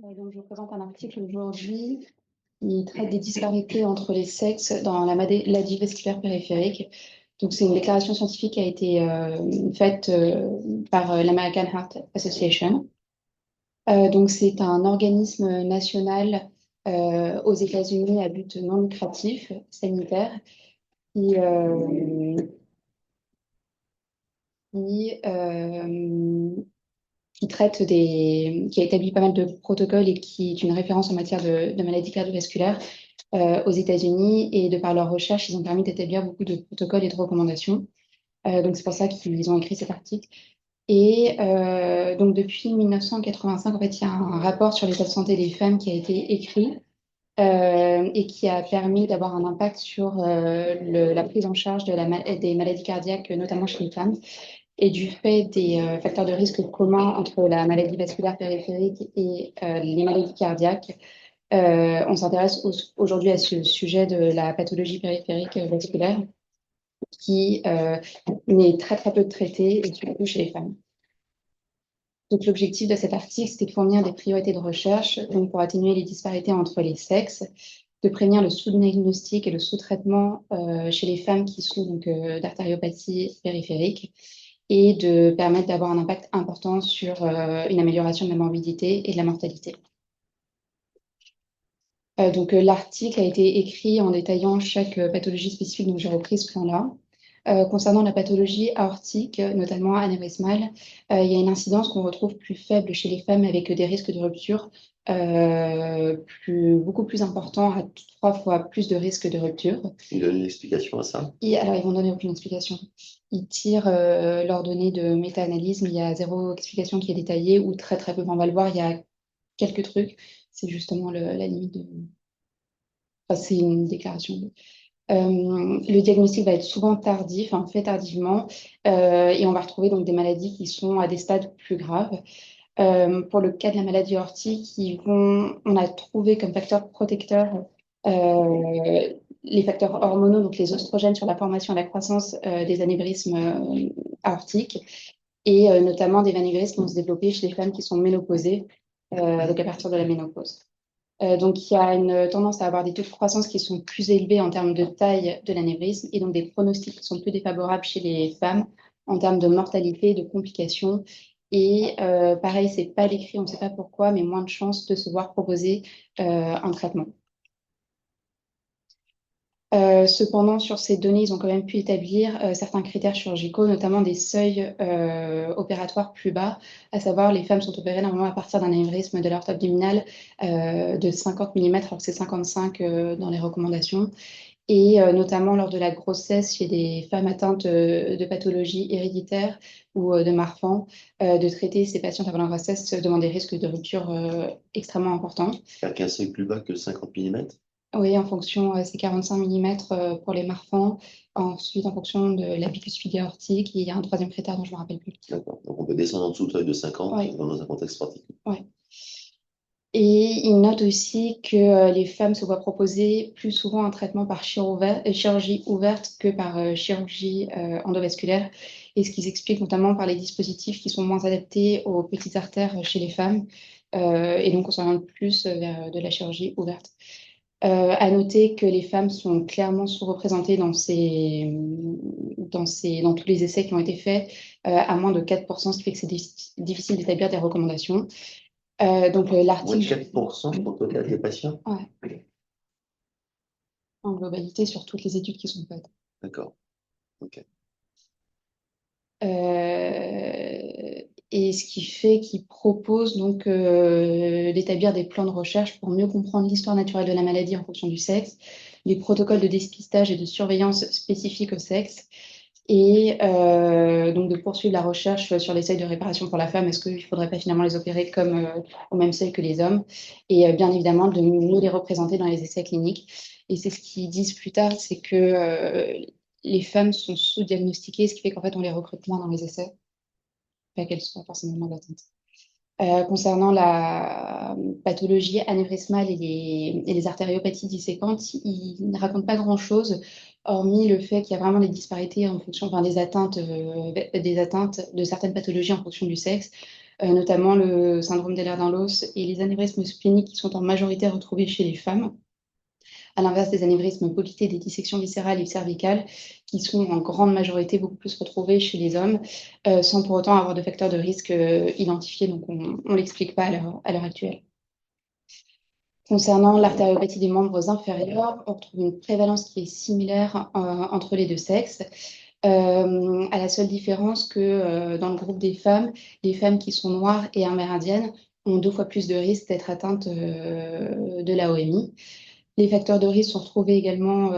Donc, je vous présente un article aujourd'hui qui traite des disparités entre les sexes dans la maladie vasculaire périphérique. Donc, c'est une déclaration scientifique qui a été faite par l'American Heart Association. Donc, c'est un organisme national aux États-Unis à but non lucratif, sanitaire, qui, euh, qui, euh, qui a établi pas mal de protocoles et qui est une référence en matière de maladies cardiovasculaires aux États-Unis. Et de par leurs recherches, ils ont permis d'établir beaucoup de protocoles et de recommandations. Donc c'est pour ça qu'ils ont écrit cet article. Et donc depuis 1985, en fait, il y a un rapport sur l'état de santé des femmes qui a été écrit et qui a permis d'avoir un impact sur la prise en charge des maladies cardiaques, notamment chez les femmes, et du fait des facteurs de risque communs entre la maladie vasculaire périphérique et les maladies cardiaques. On s'intéresse aujourd'hui à ce sujet de la pathologie périphérique vasculaire qui n'est très très peu traitée, et surtout chez les femmes. Donc l'objectif de cet article, c'était de fournir des priorités de recherche donc pour atténuer les disparités entre les sexes, de prévenir le sous-diagnostic et le sous-traitement chez les femmes qui souffrent d'artériopathie périphérique et de permettre d'avoir un impact important sur une amélioration de la morbidité et de la mortalité. Donc, l'article a été écrit en détaillant chaque pathologie spécifique, donc j'ai repris ce plan-là. Concernant la pathologie aortique, notamment anévrismale, il y a une incidence qu'on retrouve plus faible chez les femmes avec des risques de rupture beaucoup plus importants, à 3 fois plus de risques de rupture. Il donne une explication à ça? Alors, ils vont donner aucune explication. Ils tirent leurs données de méta-analyse, mais il y a zéro explication qui est détaillée ou très très peu. On va le voir, il y a quelques trucs. C'est justement la limite de. Enfin, c'est une déclaration. Le diagnostic va être souvent tardif, hein, fait tardivement, et on va retrouver donc des maladies qui sont à des stades plus graves. Pour le cas de la maladie aortique, on a trouvé comme facteur protecteur les facteurs hormonaux, donc les oestrogènes sur la formation et la croissance des anévrismes aortiques, et notamment des anévrismes qui vont se développer chez les femmes qui sont ménopausées, donc à partir de la ménopause. Donc, il y a une tendance à avoir des taux de croissance qui sont plus élevés en termes de taille de l'anévrisme et donc des pronostics qui sont plus défavorables chez les femmes en termes de mortalité, de complications. Et pareil, c'est pas l'écrit, on ne sait pas pourquoi, mais moins de chances de se voir proposer un traitement. Cependant, sur ces données, ils ont quand même pu établir certains critères chirurgicaux, notamment des seuils opératoires plus bas, à savoir les femmes sont opérées normalement à partir d'un anévrisme de l'aorte abdominale de 50 mm, alors que c'est 55 dans les recommandations, et notamment lors de la grossesse chez des femmes atteintes de pathologies héréditaires ou de Marfan, de traiter ces patientes avant la grossesse demande des risques de rupture extrêmement importants. Qu'un seuil plus bas que 50 mm? Oui, en fonction, c'est 45 mm pour les Marfans. Ensuite, en fonction de la bicuspide aortique, il y a un troisième critère dont je ne me rappelle plus. D'accord. Donc on peut descendre en dessous de seuil de 50 Oui, dans un contexte particulier. ouais. Et il note aussi que les femmes se voient proposer plus souvent un traitement par chirurgie ouverte que par chirurgie endovasculaire. Et ce qu'ils expliquent notamment par les dispositifs qui sont moins adaptés aux petites artères chez les femmes. Et donc, on s'oriente plus vers de la chirurgie ouverte. À noter que les femmes sont clairement sous-représentées dans tous les essais qui ont été faits, à moins de 4%, ce qui fait que c'est difficile d'établir des recommandations. Donc Moins de l'article, 4% au total des patients? ouais, en globalité sur toutes les études qui sont faites. D'accord. Ok. Et ce qui fait qu'il propose donc d'établir des plans de recherche pour mieux comprendre l'histoire naturelle de la maladie en fonction du sexe, les protocoles de dépistage et de surveillance spécifiques au sexe, et donc de poursuivre la recherche sur les seuils de réparation pour la femme. Est-ce qu'il ne faudrait pas finalement les opérer comme au même seuil que les hommes? Et bien évidemment, de mieux les représenter dans les essais cliniques. Et c'est ce qu'ils disent plus tard, c'est que les femmes sont sous-diagnostiquées, ce qui fait qu'en fait, on les recrute moins dans les essais, pas qu'elles soient forcément moins atteintes. Concernant la pathologie anévrismale et les artériopathies disséquantes, ils ne racontent pas grand-chose, hormis le fait qu'il y a vraiment des disparités en fonction, enfin, des atteintes de certaines pathologies en fonction du sexe. notamment le syndrome d'Ehlers-Danlos et les anévrismes spléniques qui sont en majorité retrouvés chez les femmes, à l'inverse des anévrismes poplitées, des dissections viscérales et cervicales, qui sont en grande majorité beaucoup plus retrouvés chez les hommes, sans pour autant avoir de facteurs de risque identifiés. Donc, on ne l'explique pas à l'heure actuelle. Concernant l'artériopathie des membres inférieurs, on retrouve une prévalence qui est similaire entre les deux sexes, à la seule différence que dans le groupe des femmes, les femmes qui sont noires et amérindiennes ont 2 fois plus de risques d'être atteintes de la OMI. Les facteurs de risque sont retrouvés également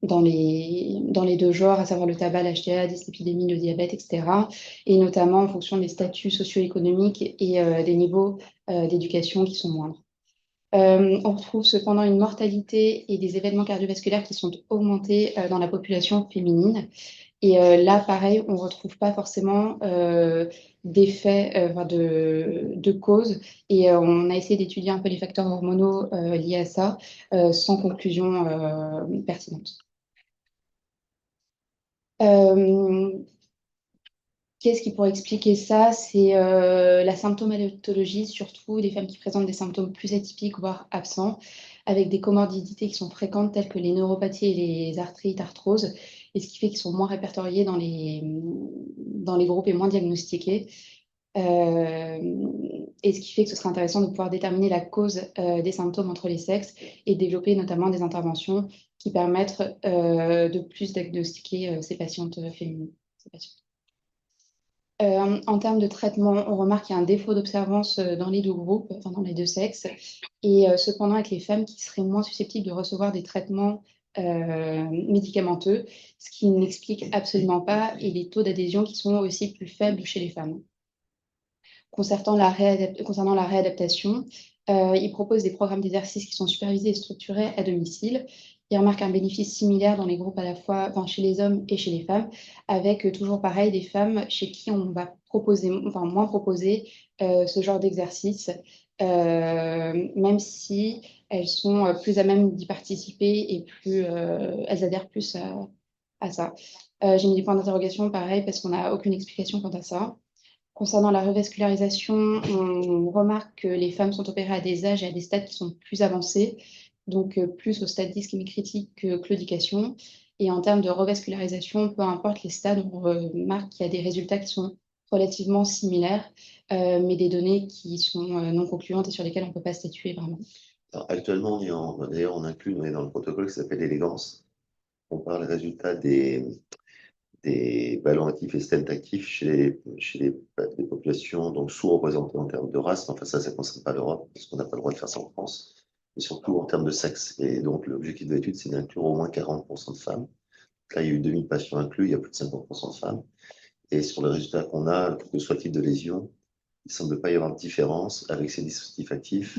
dans les deux genres, à savoir le tabac, l'HTA, dyslipidémie, le diabète, etc. Et notamment en fonction des statuts socio-économiques et des niveaux d'éducation qui sont moindres. On retrouve cependant une mortalité et des événements cardiovasculaires qui sont augmentés dans la population féminine. Et là, pareil, on ne retrouve pas forcément d'effet de cause. Et on a essayé d'étudier un peu les facteurs hormonaux liés à ça, sans conclusion pertinente. Qu'est-ce qui pourrait expliquer ça? C'est la symptomatologie, surtout des femmes qui présentent des symptômes plus atypiques, voire absents, avec des comorbidités qui sont fréquentes, telles que les neuropathies et les arthrites, arthroses, et ce qui fait qu'ils sont moins répertoriés dans les groupes et moins diagnostiqués. Et ce qui fait que ce serait intéressant de pouvoir déterminer la cause des symptômes entre les sexes et développer notamment des interventions qui permettent de plus diagnostiquer ces patientes féminines. Ces patientes. En termes de traitement, on remarque qu'il y a un défaut d'observance dans les deux groupes, enfin dans les deux sexes, et cependant avec les femmes qui seraient moins susceptibles de recevoir des traitements médicamenteux, ce qui n'explique absolument pas, et les taux d'adhésion qui sont aussi plus faibles chez les femmes. Concernant la réadaptation, il propose des programmes d'exercice qui sont supervisés et structurés à domicile. Il remarque un bénéfice similaire dans les groupes à la fois, enfin, chez les hommes et chez les femmes, avec toujours pareil des femmes chez qui on va proposer, enfin moins proposer ce genre d'exercice, même si elles sont plus à même d'y participer et plus elles adhèrent plus à ça. J'ai mis des points d'interrogation pareil parce qu'on n'a aucune explication quant à ça. Concernant la revascularisation, on remarque que les femmes sont opérées à des âges et à des stades qui sont plus avancés, donc plus au stade d'ischémie critique que claudication. Et en termes de revascularisation, peu importe les stades, on remarque qu'il y a des résultats qui sont relativement similaires, mais des données qui sont non concluantes et sur lesquelles on ne peut pas statuer vraiment. Alors, actuellement, d'ailleurs, on inclut dans le protocole qui s'appelle l'élégance. On parle des résultats des ballons actifs et stents actifs chez les populations donc sous-représentées en termes de race. Enfin, ça ne concerne pas l'Europe, parce qu'on n'a pas le droit de faire ça en France, mais surtout en termes de sexe. Et donc, l'objectif de l'étude, c'est d'inclure au moins 40% de femmes. Là, il y a eu 2000 patients inclus, il y a plus de 50% de femmes. Et sur les résultats qu'on a, que ce soit type de lésion, il ne semble pas y avoir de différence avec ces dispositifs actifs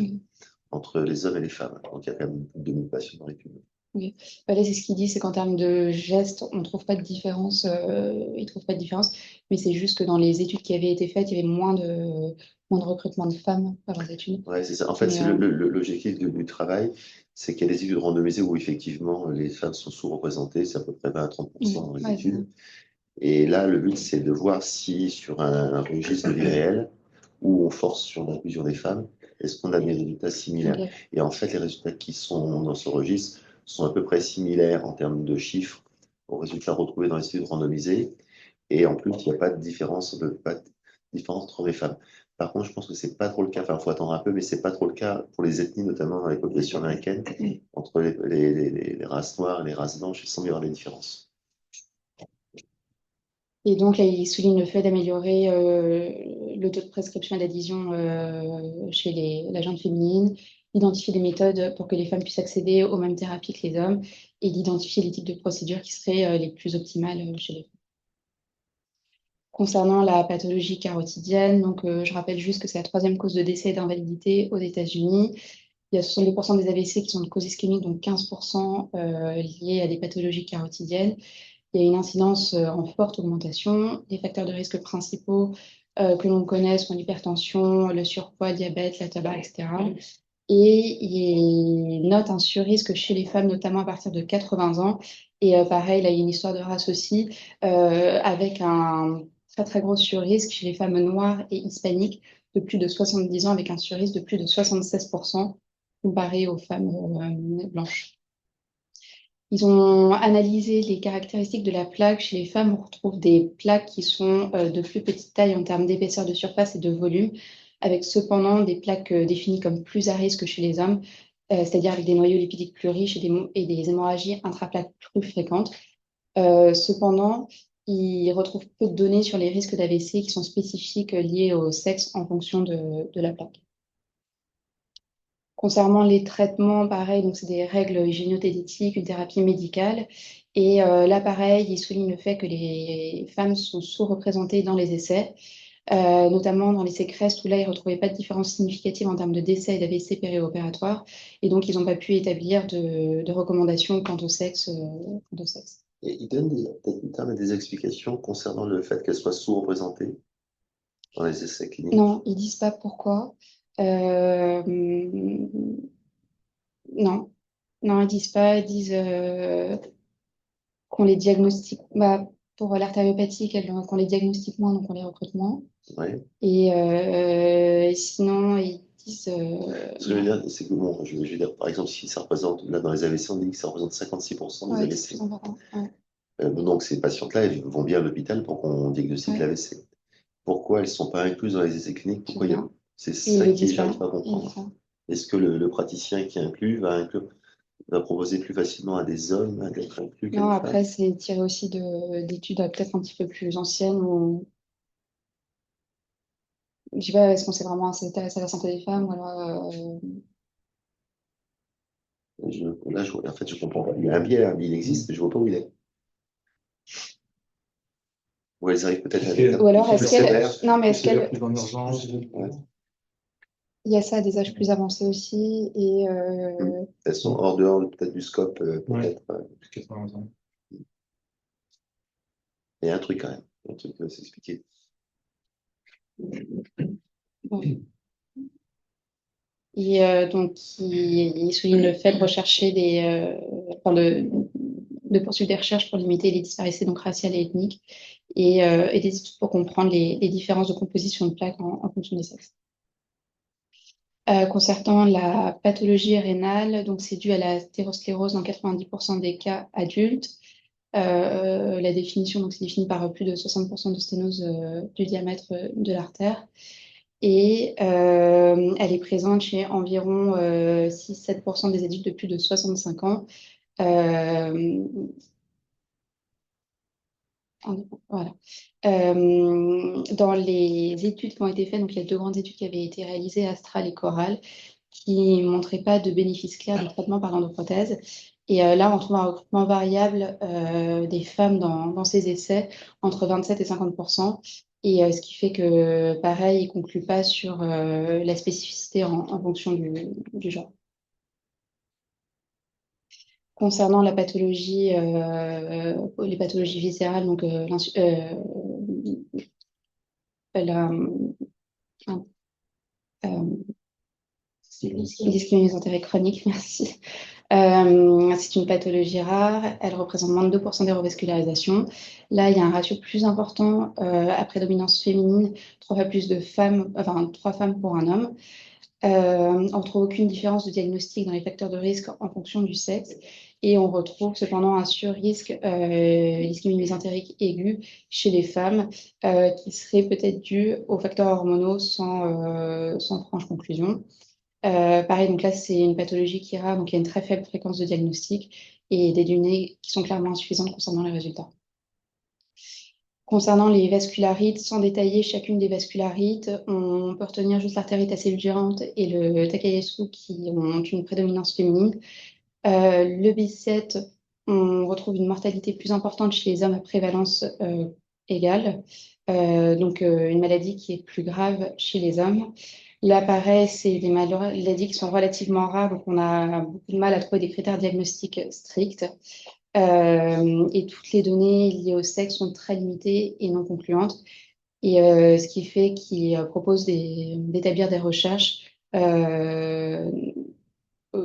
entre les hommes et les femmes. Donc, il y a quand même plus de 2000 patients dans l'étude. Oui. Là, c'est ce qu'il dit, c'est qu'en termes de gestes, on ne trouve pas de différence, ils ne trouvent pas de différence, mais c'est juste que dans les études qui avaient été faites, il y avait moins de recrutement de femmes par les études. Oui, c'est ça. En fait, l'objectif du travail, c'est qu'il y a des études randomisées où effectivement les femmes sont sous-représentées, c'est à peu près 20 à 30% dans les études. Et là, le but, c'est de voir si sur un registre de vie réelle, où on force sur l'inclusion des femmes, est-ce qu'on a des résultats similaires? Okay. Et en fait, les résultats qui sont dans ce registre sont à peu près similaires en termes de chiffres aux résultats retrouvés dans les études randomisées. Et en plus, il n'y a pas de différence, entre les femmes. Par contre, je pense que c'est pas trop le cas, enfin, il faut attendre un peu, mais c'est pas trop le cas pour les ethnies, notamment dans les populations américaines, entre les races noires et les races blanches, il semble y avoir des différences. Et donc, là, il souligne le fait d'améliorer le taux de prescription et d'adhésion chez la gente féminine, d'identifier des méthodes pour que les femmes puissent accéder aux mêmes thérapies que les hommes et d'identifier les types de procédures qui seraient les plus optimales chez les femmes. Concernant la pathologie carotidienne, donc, je rappelle juste que c'est la 3e cause de décès et d'invalidité aux États-Unis. Il y a 70% des AVC qui sont de cause ischémique, donc 15% liés à des pathologies carotidiennes. Il y a une incidence en forte augmentation. Les facteurs de risque principaux que l'on connaît sont l'hypertension, le surpoids, le diabète, le tabac, etc. Et il note un surrisque chez les femmes, notamment à partir de 80 ans. Et pareil, là, il y a une histoire de race aussi, avec un très très gros sur-risque chez les femmes noires et hispaniques de plus de 70 ans, avec un sur-risque de plus de 76% comparé aux femmes blanches. Ils ont analysé les caractéristiques de la plaque. Chez les femmes, on retrouve des plaques qui sont de plus petite taille en termes d'épaisseur de surface et de volume, avec cependant des plaques définies comme plus à risque chez les hommes, c'est-à-dire avec des noyaux lipidiques plus riches et des hémorragies intraplaques plus fréquentes. Cependant, ils retrouvent peu de données sur les risques d'AVC qui sont spécifiques liés au sexe en fonction de la plaque. Concernant les traitements, pareil, donc c'est des règles hygiéno-diététiques, une thérapie médicale. Et là, pareil, il souligne le fait que les femmes sont sous-représentées dans les essais, notamment dans l'essai CREST, où là, ils ne retrouvaient pas de différence significative en termes de décès et d'AVC périopératoire. Et donc, ils n'ont pas pu établir de recommandations quant au sexe. Quant au sexe. Et il donne des explications concernant le fait qu'elle soit sous-représentée dans les essais cliniques. Non, ils disent pas pourquoi. Euh, non, non, ils disent pas. Ils disent qu'on les diagnostique. Bah, pour l'artériopathie, qu'on les diagnostique moins, donc on les recrute moins. Ouais. Et sinon, ils disent. Ce que je veux dire, c'est que bon, je veux dire, par exemple, si ça représente, là dans les AVC, on dit que ça représente 56% des ouais, AVC. c'est important. Ouais. Donc ces patientes-là, elles vont bien à l'hôpital pour qu'on diagnostique Ouais. l'AVC. Pourquoi elles ne sont pas incluses dans les essais cliniques? Pourquoi il y a... C'est Ils ça le qui disent pas. j'arrive pas à comprendre. Est-ce que le praticien qui inclut va proposer plus facilement à des hommes d'être inclus qu'à Non, des après, femmes? c'est tiré aussi d'études peut-être un petit peu plus anciennes où, je sais pas, est-ce qu'on s'est vraiment intéressé à la santé des femmes ou alors, Là, en fait, je comprends pas. Il y a un biais, hein, il existe, mais je vois pas où il est. Ou elles arrivent peut-être à des ou alors plus est-ce qu'elle. sévères. Non, mais est-ce qu'elle. Plus en urgence. Ouais. Il y a ça à des âges plus avancés aussi. Et Elles sont hors dehors peut-être du scope, Ouais. peut-être. Plus 80 ans. Il y a un truc quand même. Un truc à s'expliquer. ouais. Et donc, il souligne le fait de rechercher enfin, de poursuivre des recherches pour limiter les disparités donc raciales et ethniques et des études pour comprendre les différences de composition de plaques en fonction des sexes. Concernant la pathologie rénale, donc c'est dû à la stérosclérose dans 90% des cas adultes. La définition, donc c'est défini par plus de 60% de sténose du diamètre de l'artère. Et elle est présente chez environ 6-7% des adultes de plus de 65 ans. Euh, voilà. Dans les études qui ont été faites, donc il y a deux grandes études qui avaient été réalisées, Astral et Coral, qui ne montraient pas de bénéfice clair du traitement par l'endoprothèse. Et là, on trouve un recrutement variable des femmes dans ces essais entre 27 et 50%. Et ce qui fait que, pareil, ils ne concluent pas sur la spécificité en fonction du genre. Concernant la pathologie, les pathologies viscérales, donc la l'ischémie mésentérique chronique, merci. C'est une pathologie rare, elle représente moins de 2% des revascularisations. Là, il y a un ratio plus important à prédominance féminine, 3 fois plus de femmes, enfin 3 femmes pour un homme. On ne retrouve aucune différence de diagnostic dans les facteurs de risque en fonction du sexe. Et on retrouve cependant un sur-risque, l'ischémie mésentérique aiguë chez les femmes, qui serait peut-être dû aux facteurs hormonaux sans franche conclusion. Pareil, donc là, c'est une pathologie qui est rare, donc il y a une très faible fréquence de diagnostic et des données qui sont clairement insuffisantes concernant les résultats. Concernant les vascularites, sans détailler chacune des vascularites, on peut retenir juste l'artérite acélugiante et le Takayasu qui ont une prédominance féminine. Le B7, on retrouve une mortalité plus importante chez les hommes à prévalence égale, donc une maladie qui est plus grave chez les hommes. Là, pareil, c'est des maladies qui sont relativement rares, donc on a beaucoup de mal à trouver des critères diagnostiques stricts. Et toutes les données liées au sexe sont très limitées et non concluantes. Et ce qui fait qu'ils proposent d'établir des recherches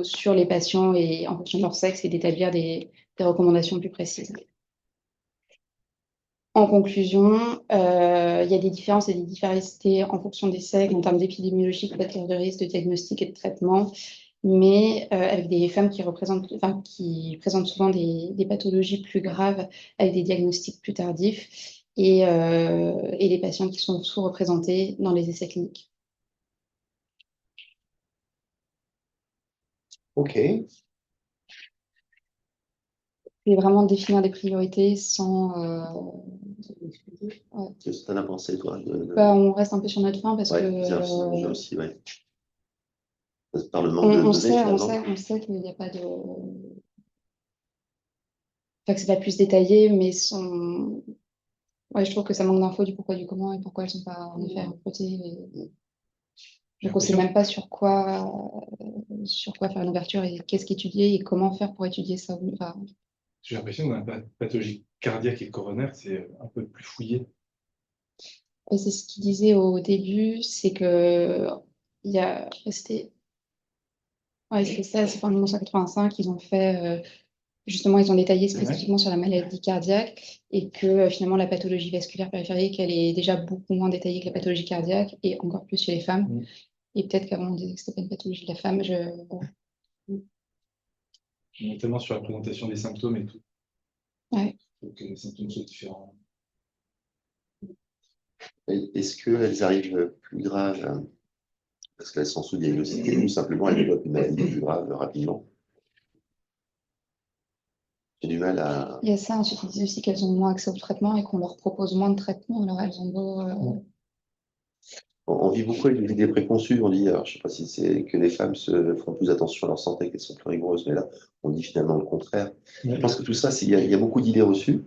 sur les patients et en fonction de leur sexe et d'établir des recommandations plus précises. En conclusion, il y a des différences et des disparités en fonction des sexes, en termes d'épidémiologie, de facteurs de risque, de diagnostic et de traitement, mais avec des femmes qui présentent souvent des pathologies plus graves, avec des diagnostics plus tardifs, et les patients qui sont sous-représentés dans les essais cliniques. Ok. Et vraiment définir des priorités sans... ouais. Qu'est-ce que tu en as pensé, toi, Bah, on reste un peu sur notre faim parce Ouais, que j'ai aussi, ouais. Par le manque on, de on données, sait, on finalement. sait, on sait qu'il n'y a pas de... Enfin, que c'est pas plus détaillé, mais ouais, je trouve que ça manque d'infos du pourquoi, du comment et pourquoi elles sont pas en effet recrutées. J'ai Donc on sait l'impression même pas sur quoi faire une ouverture et qu'est-ce qu'étudier et comment faire pour étudier ça. Enfin, j'ai l'impression que dans la pathologie cardiaque et coronaire, c'est un peu plus fouillé. et c'est ce qu'il disait au début, c'est que il y a resté... Ouais, c'est ça, c'est en 1985, ils ont fait... Justement, ils ont détaillé spécifiquement sur la maladie cardiaque et que finalement la pathologie vasculaire périphérique, elle est déjà beaucoup moins détaillée que la pathologie cardiaque et encore plus chez les femmes. Mm. Et peut-être qu'avant on disait que c'était pas une pathologie de la femme. Notamment sur la présentation des symptômes et tout. Ouais. Il faut que les symptômes soient différents. Est-ce qu'elles arrivent plus graves parce qu'elles sont sous-diagnostiquées ou simplement elles développent une maladie plus grave rapidement? J'ai du mal à... Il y a ça, ensuite ils disent aussi qu'elles ont moins accès au traitement et qu'on leur propose moins de traitement. Alors elles ont beau. On vit beaucoup avec des idées préconçues. On dit, alors je sais pas si c'est que les femmes se font plus attention à leur santé, qu'elles sont plus rigoureuses, mais là, on dit finalement le contraire. Je pense que tout ça, il y a beaucoup d'idées reçues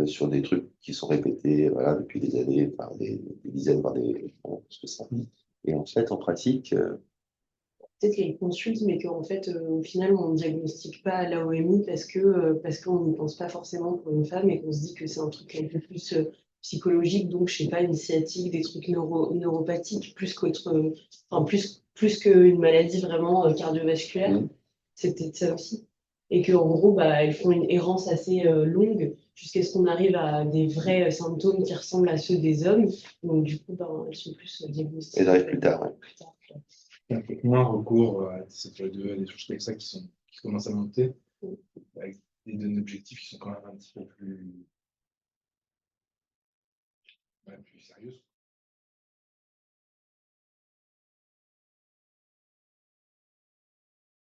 sur des trucs qui sont répétés voilà, depuis des années, par des dizaines, voire des... bon, plus que ça. Et en fait, en pratique, Peut-être qu'elles consultent, mais qu'en fait, au final, on ne diagnostique pas à l'AOMI parce qu'on n'y pense pas forcément pour une femme et qu'on se dit que c'est un truc un peu plus psychologique, donc je sais pas, une sciatique, des trucs neuropathiques, enfin, plus qu'une maladie vraiment cardiovasculaire. Mm. C'est peut-être ça aussi. Et qu'en gros, bah, elles font une errance assez longue jusqu'à ce qu'on arrive à des vrais symptômes qui ressemblent à ceux des hommes. Donc du coup, ben, elles sont plus diagnostiquées. elles arrivent plus tard. Ouais. Plus tard. Il y a un peu moins recours à CPE2, à des choses comme ça qui commencent à monter, avec des données objectives qui sont quand même un petit peu plus, plus sérieuses.